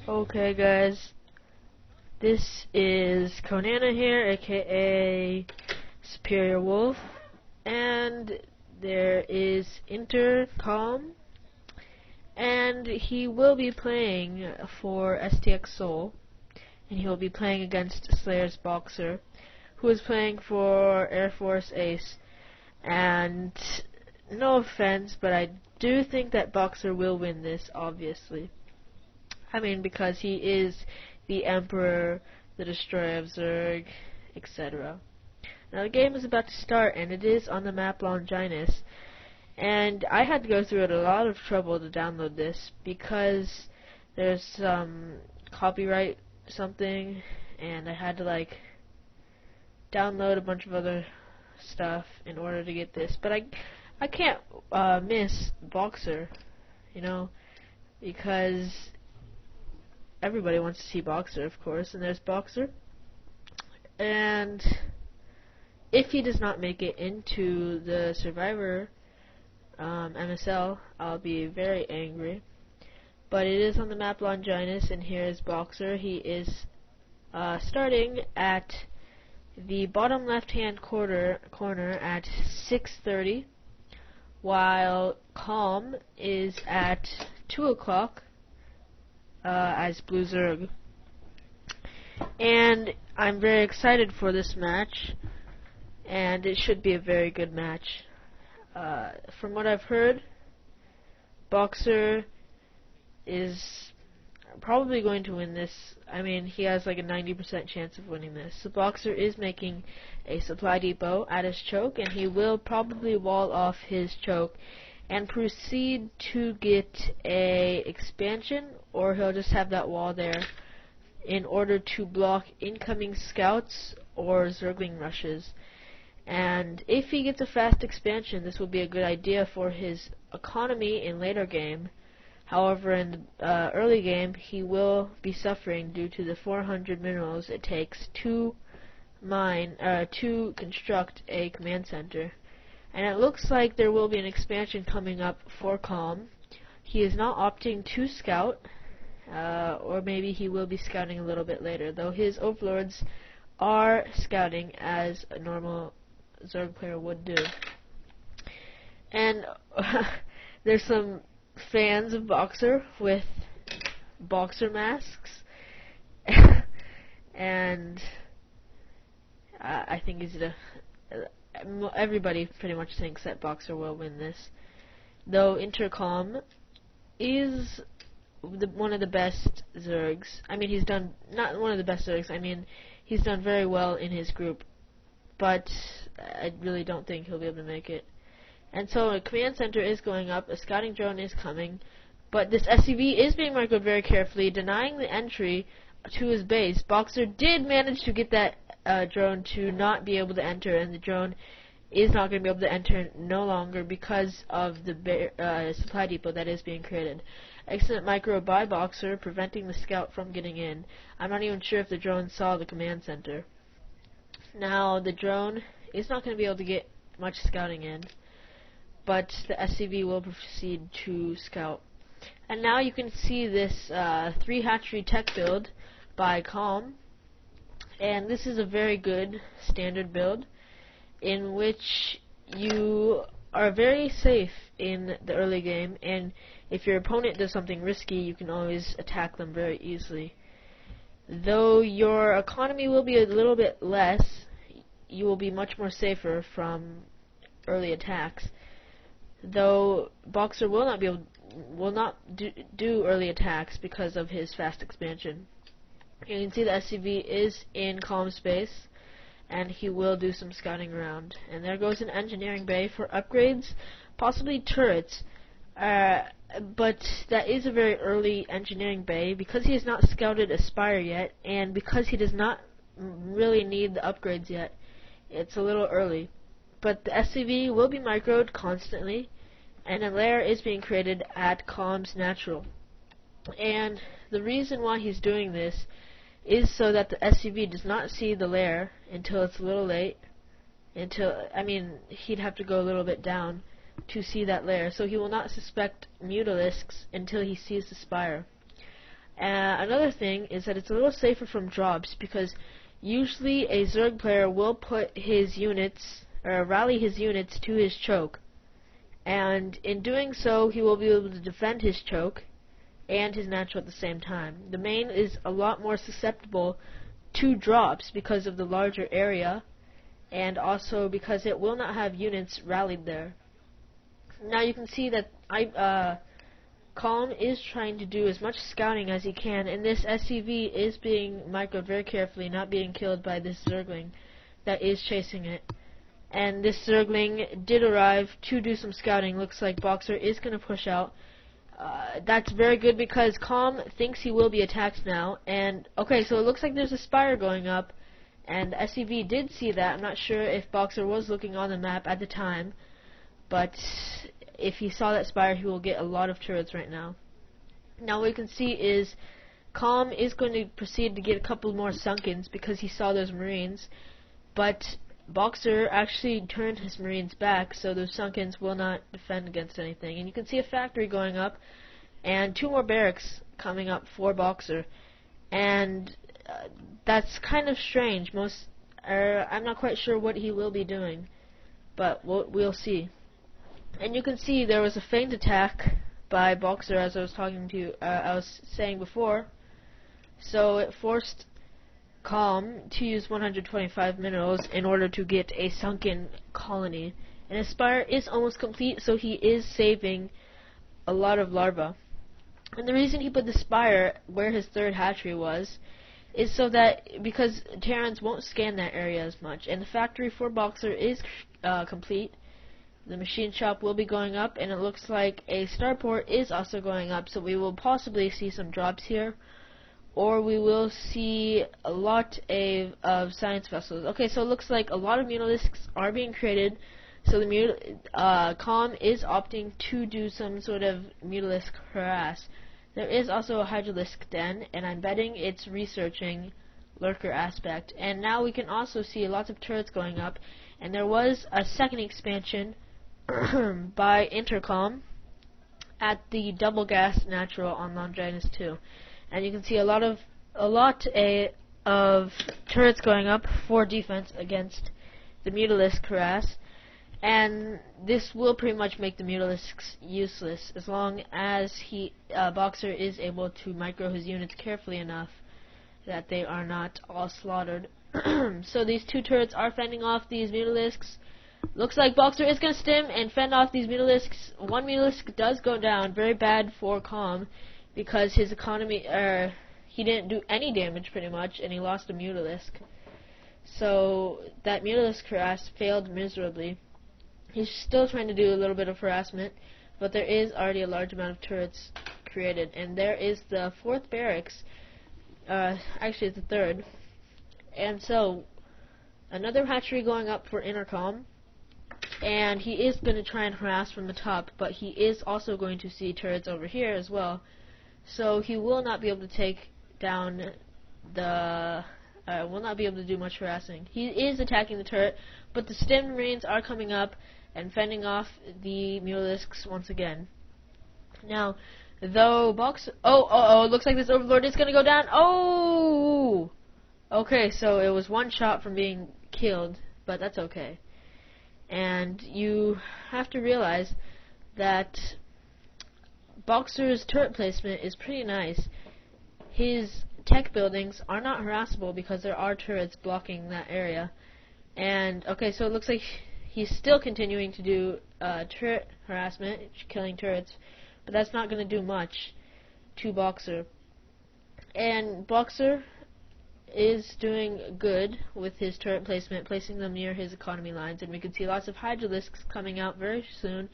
Okay guys, this is Conana here, aka Superior Wolf, and there is Inter.Calm, and he will be playing for STX Seoul, and he will be playing against Slayer's Boxer, who is playing for Air Force Ace. And no offense, but I do think that Boxer will win this, obviously. I mean, because he is the Emperor, the Destroyer of Zerg, etc. Now the game is about to start, and it is on the map Longinus. And I had to go through a lot of trouble to download this, because there's some copyright something, and I had to download a bunch of other stuff in order to get this. But I can't miss Boxer, because everybody wants to see Boxer, of course, and there's Boxer. And if he does not make it into the Survivor MSL, I'll be very angry. But it is on the map Longinus, and here is Boxer. He is starting at the bottom left-hand corner at 6:30, while Calm is at 2 o'clock. As Blue Zerg. And I'm very excited for this match, and it should be a very good match. From what I've heard, Boxer is probably going to win this. I mean, he has like a 90% chance of winning this. So Boxer is making a supply depot at his choke, and he will probably wall off his choke and proceed to get a expansion, or he'll just have that wall there in order to block incoming scouts or Zergling rushes. And if he gets a fast expansion, this will be a good idea for his economy in later game. However, in the early game, he will be suffering due to the 400 minerals it takes to construct a command center. And it looks like there will be an expansion coming up for Calm. He is not opting to scout, or maybe he will be scouting a little bit later, though his overlords are scouting as a normal Zerg player would do. And there's some fans of Boxer with Boxer masks, and I think he's everybody pretty much thinks that Boxer will win this, though Inter.Calm is one of the best Zergs. I mean, he's done, not one of the best Zergs, I mean, he's done very well in his group, but I really don't think he'll be able to make it. And so a command center is going up, a scouting drone is coming, but this SCV is being marked very carefully, denying the entry to his base. Boxer did manage to get that drone to not be able to enter, and the drone is not going to be able to enter no longer because of the supply depot that is being created. Excellent micro by Boxer, preventing the scout from getting in. I'm not even sure if the drone saw the command center. Now, the drone is not going to be able to get much scouting in, but the SCV will proceed to scout. And now you can see this 3 hatchery tech build by Calm. And this is a very good standard build in which you are very safe in the early game, and if your opponent does something risky, you can always attack them very easily. Though your economy will be a little bit less, you will be much more safer from early attacks. Though Boxer will not do early attacks because of his fast expansion. You can see the SCV is in Calm space, and he will do some scouting around. And there goes an engineering bay for upgrades, possibly turrets. But that is a very early engineering bay because he has not scouted a Spire yet, and because he does not really need the upgrades yet. It's a little early. But the SCV will be microed constantly, and a lair is being created at Calm's natural. And the reason why he's doing this is so that the SCV does not see the lair until it's a little late. He'd have to go a little bit down to see that lair, so he will not suspect Mutalisks until he sees the Spire. Another thing is that it's a little safer from drops, because usually a Zerg player will put his units, or rally his units to his choke, and in doing so he will be able to defend his choke and his natural at the same time. The main is a lot more susceptible to drops because of the larger area, and also because it will not have units rallied there. Now you can see that Calm is trying to do as much scouting as he can, and this SCV is being microed very carefully, not being killed by this Zergling that is chasing it. And this Zergling did arrive to do some scouting. Looks like Boxer is going to push out. That's very good, because Calm thinks he will be attacked now. And okay, so it looks like there's a Spire going up, and SCV did see that. I'm not sure if Boxer was looking on the map at the time, but if he saw that Spire, he will get a lot of turrets right now. Now what you can see is Calm is going to proceed to get a couple more Sunkens because he saw those Marines, but Boxer actually turned his Marines back, so those Sunkens will not defend against anything. And you can see a factory going up, and 2 more barracks coming up for Boxer. And that's kind of strange. I'm not quite sure what he will be doing, but we'll see. And you can see there was a feint attack by Boxer, as I was saying before. So it forced Calm to use 125 minerals in order to get a sunken colony. And his Spire is almost complete, so he is saving a lot of larvae. And the reason he put the Spire where his 3rd hatchery was is so that, because Terrans won't scan that area as much. And the factory for Boxer is complete. The machine shop will be going up, and it looks like a starport is also going up, so we will possibly see some drops here, or we will see a lot of science vessels. Okay, so it looks like a lot of mutalisks are being created, so the Calm is opting to do some sort of mutalisk harass. There is also a hydralisk den, and I'm betting it's researching lurker aspect. And now we can also see lots of turrets going up, and there was a second expansion by Inter.Calm at the double gas natural on Longinus 2, and you can see a lot of turrets going up for defense against the mutalisk harass, and this will pretty much make the mutalisks useless as long as Boxer is able to micro his units carefully enough that they are not all slaughtered. So these 2 turrets are fending off these mutalisks. Looks like Boxer is going to stim and fend off these mutalisks. 1 mutalisk does go down. Very bad for Calm, because his economy, he didn't do any damage pretty much, and he lost a mutalisk. So that mutalisk harass failed miserably. He's still trying to do a little bit of harassment, but there is already a large amount of turrets created. And there is the 4th barracks. Actually, it's the 3rd. And so, another hatchery going up for Inter.Calm. And he is going to try and harass from the top, but he is also going to see turrets over here as well. So he will not be able to take down will not be able to do much harassing. He is attacking the turret, but the stim marines are coming up and fending off the mutalisks once again. Now, though it looks like this overlord is going to go down. Oh! Okay, so it was 1 shot from being killed, but that's okay. And you have to realize that Boxer's turret placement is pretty nice. His tech buildings are not harassable because there are turrets blocking that area. And okay, so it looks like he's still continuing to do turret harassment, killing turrets, but that's not going to do much to Boxer. And Boxer is doing good with his turret placement, placing them near his economy lines, and we can see lots of hydralisks coming out very soon.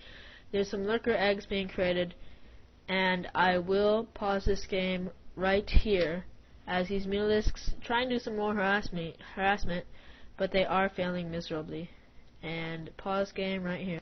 There's some lurker eggs being created, and I will pause this game right here as these mutalisks try and do some more harassment, but they are failing miserably. And pause game right here.